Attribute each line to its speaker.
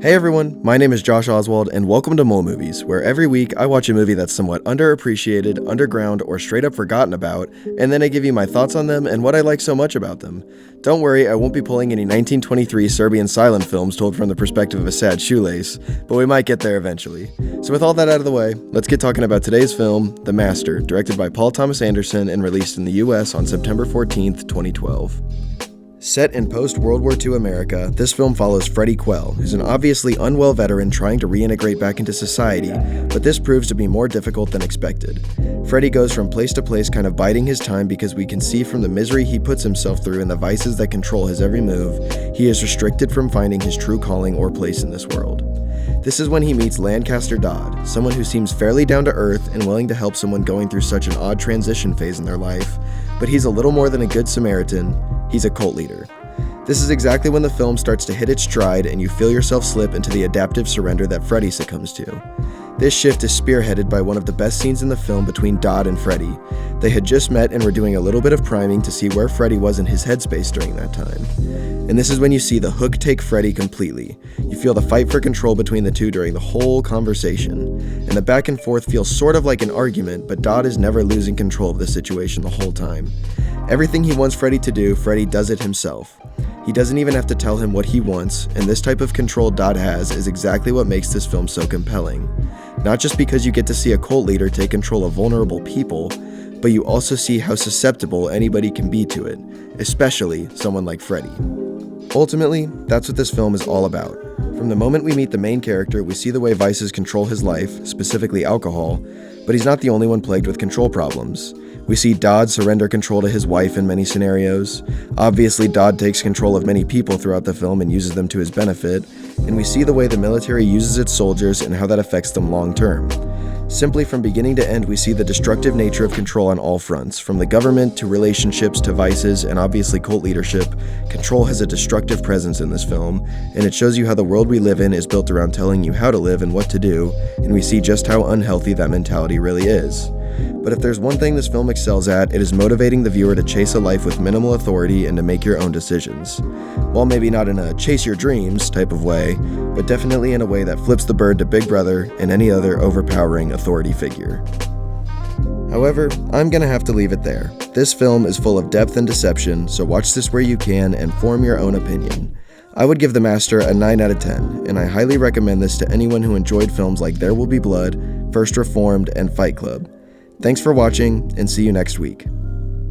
Speaker 1: Hey everyone, my name is Josh Oswald, and welcome to Mole Movies, where every week I watch a movie that's somewhat underappreciated, underground, or straight up forgotten about, and then I give you my thoughts on them and what I like so much about them. Don't worry, I won't be pulling any 1923 Serbian silent films told from the perspective of a sad shoelace, but we might get there eventually. So with all that out of the way, let's get talking about today's film, The Master, directed by Paul Thomas Anderson and released in the US on September 14th, 2012. Set in post-World War II America, this film follows Freddie Quell, who's an obviously unwell veteran trying to reintegrate back into society, but this proves to be more difficult than expected. Freddie goes from place to place kind of biding his time because we can see from the misery he puts himself through and the vices that control his every move, he is restricted from finding his true calling or place in this world. This is when he meets Lancaster Dodd, someone who seems fairly down to earth and willing to help someone going through such an odd transition phase in their life, but he's a little more than a good Samaritan. He's a cult leader. This is exactly when the film starts to hit its stride and you feel yourself slip into the adaptive surrender that Freddie succumbs to. This shift is spearheaded by one of the best scenes in the film between Dodd and Freddie. They had just met and were doing a little bit of priming to see where Freddie was in his headspace during that time. And this is when you see the hook take Freddie completely. You feel the fight for control between the two during the whole conversation. And the back and forth feels sort of like an argument, but Dodd is never losing control of the situation the whole time. Everything he wants Freddie to do, Freddie does it himself. He doesn't even have to tell him what he wants, and this type of control Dodd has is exactly what makes this film so compelling. Not just because you get to see a cult leader take control of vulnerable people, but you also see how susceptible anybody can be to it, especially someone like Freddie. Ultimately, that's what this film is all about. From the moment we meet the main character, we see the way vices control his life, specifically alcohol, but he's not the only one plagued with control problems. We see Dodd surrender control to his wife in many scenarios. Obviously, Dodd takes control of many people throughout the film and uses them to his benefit, and we see the way the military uses its soldiers and how that affects them long term. Simply from beginning to end, we see the destructive nature of control on all fronts, from the government to relationships to vices and obviously cult leadership. Control has a destructive presence in this film, and it shows you how the world we live in is built around telling you how to live and what to do, and we see just how unhealthy that mentality really is. But if there's one thing this film excels at, it is motivating the viewer to chase a life with minimal authority and to make your own decisions. While maybe not in a chase your dreams type of way, but definitely in a way that flips the bird to Big Brother and any other overpowering authority figure. However, I'm gonna have to leave it there. This film is full of depth and deception, so watch this where you can and form your own opinion. I would give The Master a 9 out of 10, and I highly recommend this to anyone who enjoyed films like There Will Be Blood, First Reformed, and Fight Club. Thanks for watching, and see you next week.